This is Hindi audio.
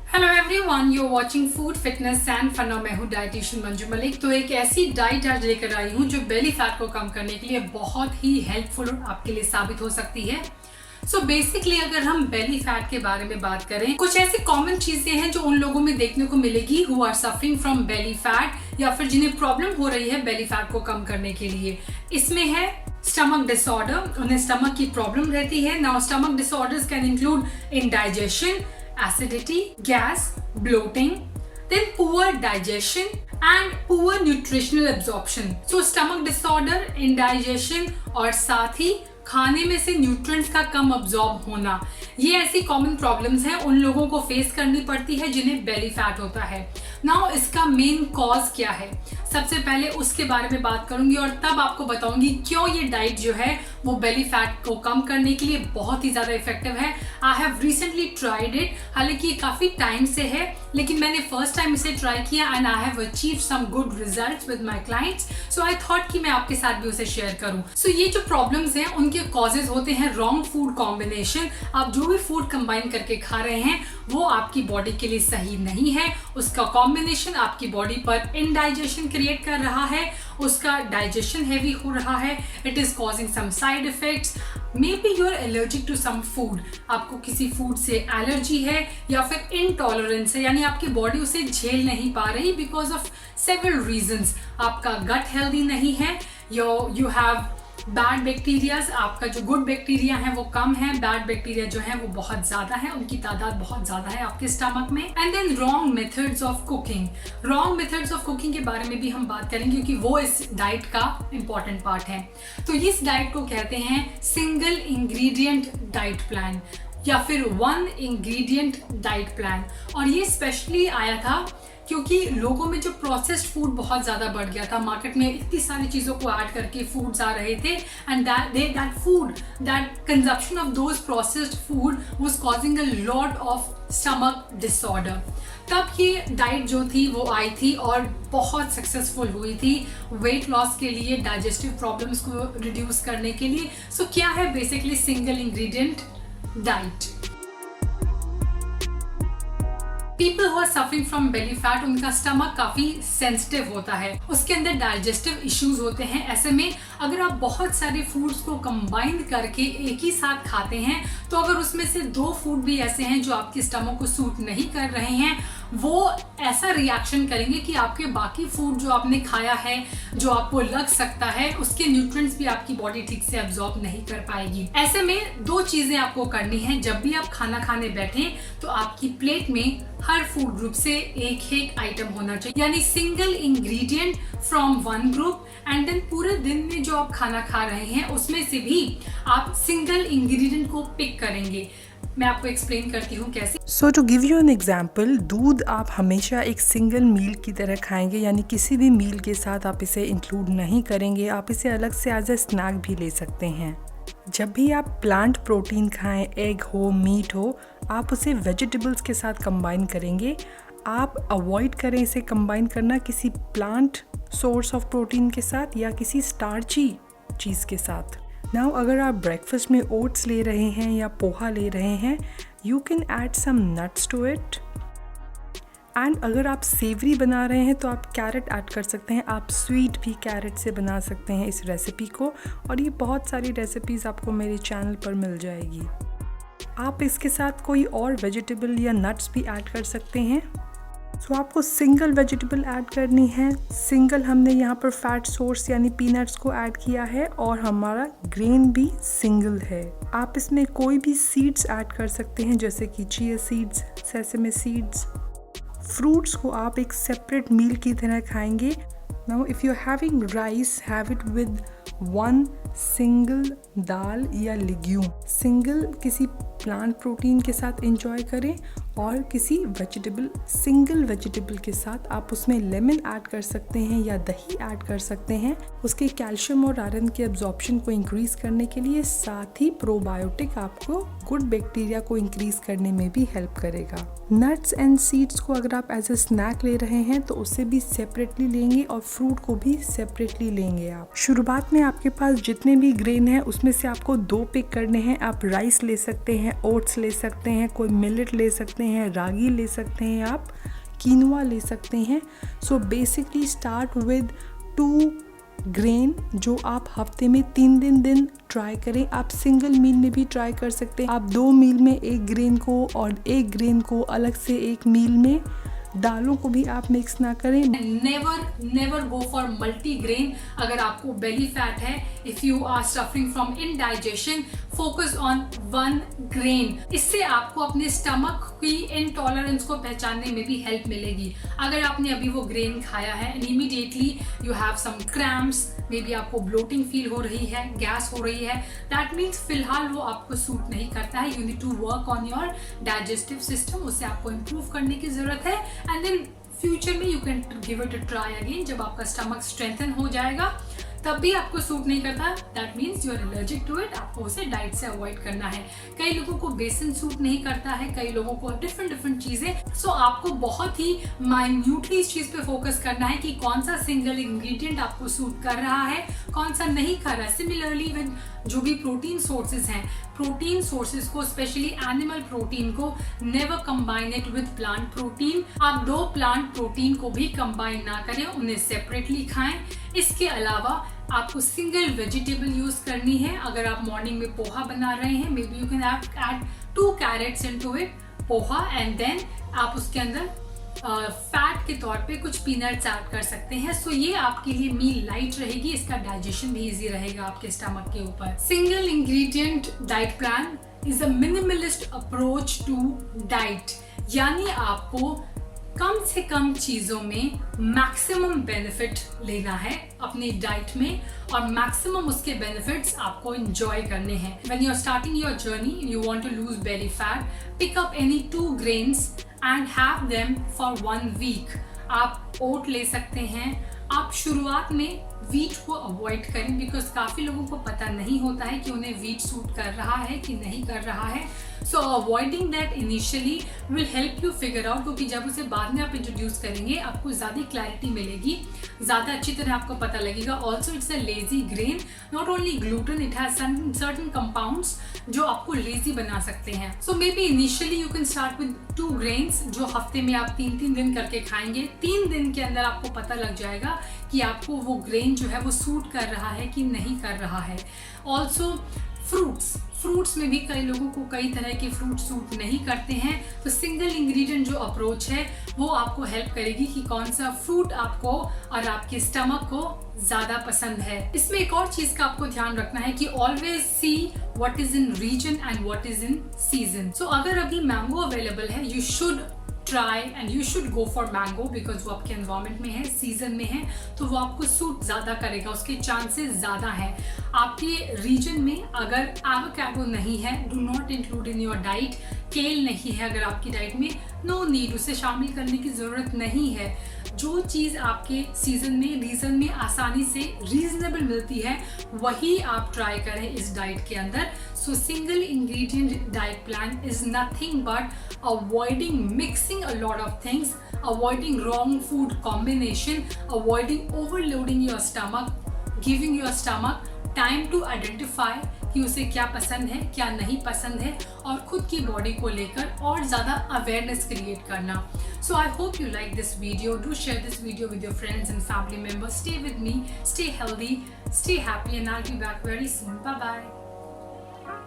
Hello everyone, you are watching food fitness and fun और मैं हूँ डाइटिशियन मंजू मलिक। तो एक ऐसी डाइट आज लेकर आई हूँ जो बेली फैट को कम करने के लिए बहुत ही हेल्पफुल आपके लिए साबित हो सकती है। सो बेसिकली अगर हम बेली फैट के बारे में बात करें, कुछ ऐसी कॉमन चीजें हैं जो उन लोगों में देखने को मिलेगी who are suffering from belly fat या फिर जिन्हें प्रॉब्लम हो रही है बेली फैट को कम करने के लिए। इसमें है स्टमक डिसऑर्डर, उन्हें स्टमक की प्रॉब्लम रहती है। Now stomach disorders can include indigestion, acidity, gas, bloating, then poor digestion and poor nutritional absorption. So stomach disorder, indigestion और साथ ही खाने में से न्यूट्रिएंट्स का कम अब्सॉर्ब होना, ये ऐसी कॉमन प्रॉब्लम्स हैं उन लोगों को फेस करनी पड़ती है जिन्हें बेली फैट होता है। नाउ इसका मेन कॉज क्या है, सबसे पहले उसके बारे में बात करूंगी और तब आपको बताऊंगी क्यों ये डाइट जो है वो बेली फैट को कम करने के लिए बहुत ही ज्यादा इफेक्टिव है। I have recently tried it, हालांकि ये काफी टाइम से है लेकिन मैंने फर्स्ट टाइम इसे ट्राई किया and I have achieved some good results with my clients. So I thought कि मैं आपके साथ भी उसे शेयर करूं। सो ये जो प्रॉब्लम्स हैं उनके कॉजेज होते हैं रॉन्ग फूड कॉम्बिनेशन। आप जो भी फूड कंबाइन करके खा रहे हैं वो आपकी बॉडी के लिए सही नहीं है। उसका कॉम्बिनेशन आपकी बॉडी पर इनडाइजेशन क्रिएट कर रहा है, उसका डाइजेशन हैवी हो रहा है, it is causing some side effects. Maybe you are allergic to some food, आपको किसी फूड से एलर्जी है या फिर इनटॉलरेंस है, यानी आपकी बॉडी उसे झेल नहीं पा रही बिकॉज ऑफ सेवरल रीजंस। आपका गट हेल्दी नहीं है, यू हैव बैड बैक्टीरियाज, आपका जो गुड बैक्टीरिया है वो कम है, बैड बैक्टीरिया जो है वो बहुत ज्यादा है, उनकी तादाद बहुत ज्यादा है आपके स्टमक में। And then wrong methods of cooking, wrong methods of cooking के बारे में भी हम बात करेंगे क्योंकि वो इस डाइट का इंपॉर्टेंट पार्ट है। तो इस डाइट को कहते हैं सिंगल इंग्रेडिएंट डाइट प्लान या फिर वन इंग्रेडिएंट डाइट प्लान। और ये स्पेशली आया था क्योंकि लोगों में जो प्रोसेस्ड फूड बहुत ज़्यादा बढ़ गया था, मार्केट में इतनी सारी चीज़ों को ऐड करके फूड्स आ रहे थे and that consumption of those processed food was causing a lot of stomach disorder. तब ये डाइट जो थी वो आई थी और बहुत सक्सेसफुल हुई थी वेट लॉस के लिए, डाइजेस्टिव प्रॉब्लम्स को रिड्यूस करने के लिए। सो क्या है basically single ingredient diet? People who are suffering from belly fat, उनका स्टमक काफी सेंसिटिव होता है, उसके अंदर डाइजेस्टिव इश्यूज होते हैं। ऐसे में अगर आप बहुत सारे फूड्स को कंबाइन करके एक ही साथ खाते हैं तो अगर उसमें से दो फूड भी ऐसे हैं जो आपके स्टमक को सूट नहीं कर रहे हैं, वो ऐसा रिएक्शन करेंगे कि आपके बाकी फूड जो आपने खाया है, जो आपको लग सकता है, उसके न्यूट्रिएंट्स भी आपकी बॉडी ठीक से अब्सॉर्ब नहीं कर पाएगी। ऐसे में दो चीजें आपको करनी है, जब भी आप खाना खाने बैठें तो आपकी प्लेट में हर फूड ग्रुप से एक एक आइटम होना चाहिए, यानी single ingredient from one group. And then पूरे दिन में जो आप खाना खा रहे हैं उसमें से भी आप सिंगल इंग्रेडिएंट को पिक करेंगे। मैं आपको एक्सप्लेन करती हूँ कैसे। So to give you an example, दूध आप हमेशा एक सिंगल मील की तरह खाएंगे, यानी किसी भी मील के साथ आप इसे इंक्लूड नहीं करेंगे। आप इसे अलग से एज ए स्नैक भी ले सकते हैं। जब भी आप प्लांट प्रोटीन खाएं, एग हो, मीट हो, आप उसे वेजिटेबल्स के साथ कंबाइन करेंगे। आप अवॉइड करें इसे कंबाइन करना किसी प्लांट सोर्स ऑफ प्रोटीन के साथ या किसी स्टार्ची चीज़ के साथ। नाउ अगर आप ब्रेकफास्ट में ओट्स ले रहे हैं या पोहा ले रहे हैं, you can add some nuts to it. And अगर आप सेवरी बना रहे हैं तो आप कैरेट ऐड कर सकते हैं। आप स्वीट भी कैरेट से बना सकते हैं इस रेसिपी को, और ये बहुत सारी रेसिपीज़ आपको मेरे चैनल पर मिल जाएगी। आप इसके साथ कोई और वेजिटेबल या नट्स भी ऐड कर सकते हैं। सो आपको सिंगल वेजिटेबल ऐड करनी है। सिंगल हमने यहाँ पर फैट सोर्स यानी पीनट्स को ऐड किया है और हमारा ग्रेन भी सिंगल है। आप इसमें कोई भी सीड्स ऐड कर सकते हैं जैसे कि chia seeds, sesame seeds. Fruits को आप एक सेपरेट मील की तरह खाएंगे। Now if you are having rice, have it with one single dal या लेग्यूम। सिंगल किसी प्लांट प्रोटीन के साथ एंजॉय करें और किसी वेजिटेबल, सिंगल वेजिटेबल के साथ आप उसमें लेमन ऐड कर सकते हैं या दही ऐड कर सकते हैं। उसके कैल्शियम और आयरन के एब्जॉर्प्शन को इंक्रीज करने के लिए, साथ ही प्रोबायोटिक आपको गुड बैक्टीरिया को इंक्रीज करने में भी हेल्प करेगा। नट्स एंड सीड्स को अगर आप एज ए स्नैक ले रहे हैं तो उसे भी सेपरेटली लेंगे और फ्रूट को भी सेपरेटली लेंगे। आप शुरुआत में आपके पास जितने भी ग्रेन हैं उसमें से आपको 2 पिक करने हैं। आप राइस ले सकते हैं, ओट्स ले सकते हैं, कोई मिलेट ले सकते हैं, रागी ले सकते हैं, आप कीनवा ले सकते हैं। So basically start with 2 grain जो आप हफ्ते में 3 दिन ट्राई करें। आप सिंगल मील में भी ट्राई कर सकते हैं। आप 2 मील में 1 ग्रेन को और 1 ग्रेन को अलग से 1 मील में, दालों को भी आप मिक्स ना करें। Never go for multigrain. अगर आपको बेली फैट है, if you are suffering from indigestion, focus on 1 grain. इससे आपको अपने स्टमक की इनटॉलरेंस को पहचानने में भी हेल्प मिलेगी। अगर आपने अभी वो ग्रेन खाया है and immediately you have some cramps, maybe आपको ब्लोटिंग फील हो रही है, गैस हो रही है, दैट मीन्स फिलहाल वो आपको सूट नहीं करता है। You need to work on your digestive system, उससे आपको इम्प्रूव करने की जरूरत है। एंड देन फ्यूचर में you can give it a try again. जब आपका स्टमक स्ट्रेंथन हो जाएगा तब भी आपको सूट नहीं करता, that means you are allergic to it, आपको उसे डाइट से अवॉइड करना है। कई लोगों को बेसन सूट नहीं करता है, कई लोगों को डिफरेंट चीजें। सो आपको बहुत ही माइन्यूटली इस चीज पे फोकस करना है कि कौन सा सिंगल इंग्रेडिएंट आपको सूट कर रहा है, कौन सा नहीं कर रहा है। सिमिलरली विद जो भी प्रोटीन सोर्सेज हैं, प्रोटीन सोर्सेज को, स्पेशली एनिमल प्रोटीन को, never combine it with plant protein. आप 2 प्लांट प्रोटीन को भी कंबाइन ना करें, उन्हें सेपरेटली खाएं। इसके अलावा आपको सिंगल वेजिटेबल यूज करनी है। अगर आप मॉर्निंग में पोहा बना रहे हैं, maybe you can add 2 carrots into it, poha, and then आप उसके अंदर फैट के तौर पे कुछ पीनट्स ऐड कर सकते हैं। सो ये आपके लिए मील लाइट रहेगी, इसका डाइजेशन भी इजी रहेगा आपके स्टमक के ऊपर। Single ingredient diet plan is a minimalist approach to diet, यानी आपको कम से कम चीजों में मैक्सिमम बेनिफिट लेना है अपनी डाइट में, और मैक्सिमम उसके बेनिफिट्स आपको एंजॉय करने हैं। When you are starting your journey, you want to lose belly fat, pick up any 2 grains and have them for 1 week. आप ओट ले सकते हैं। आप शुरुआत में वीट को अवॉइड करें, बिकॉज काफी लोगों को पता नहीं होता है कि उन्हें वीट सूट कर रहा है कि नहीं कर रहा है। So avoiding that initially will help you figure out, क्योंकि जब उसे बाद में आप इंट्रोड्यूस करेंगे आपको ज्यादा क्लैरिटी मिलेगी, ज्यादा अच्छी तरह आपको पता लगेगा। Also it's a lazy grain, not only gluten, it has certain compounds जो आपको लेजी बना सकते हैं। So may be initially you can start with 2 grains जो हफ्ते में आप 3 दिन करके खाएंगे। 3 दिन के अंदर आपको पता लग जाएगा कि आपको वो ग्रेन जो है वो सूट कर रहा है कि नहीं कर रहा है। ऑल्सो फ्रूट्स में भी कई लोगों को कई तरह के फ्रूट सूट नहीं करते हैं, तो सिंगल इंग्रेडिएंट जो अप्रोच है वो आपको हेल्प करेगी कि कौन सा फ्रूट आपको और आपके स्टमक को ज्यादा पसंद है। इसमें एक और चीज का आपको ध्यान रखना है कि always see what is in reason and what is in season. So अगर अभी मैंगो अवेलेबल है, you should try and you should go for mango, because वो आपके एनवायरमेंट में है, सीजन में है, तो वो आपको सूट ज्यादा करेगा, उसके चांसेस ज्यादा हैं। आपके रीजन में अगर एवोकाडो नहीं है, do not include in your diet. केल नहीं है अगर आपकी डाइट में, नो नीड, उसे शामिल करने की जरूरत नहीं है। जो चीज आपके सीजन में, रीजन में आसानी से रीजनेबल मिलती है वही आप ट्राई करें इस डाइट के अंदर। सो single ingredient diet plan is nothing but avoiding mixing a lot of things, avoiding wrong food combination, avoiding overloading your stomach, giving your stomach time to identify कि उसे क्या पसंद है, क्या नहीं पसंद है, और खुद की बॉडी को लेकर और ज़्यादा अवेयरनेस क्रिएट करना। So I hope you like this video. Do share this video with your friends and family members. Stay with me, stay healthy, stay happy, and I'll be back very soon. Bye bye.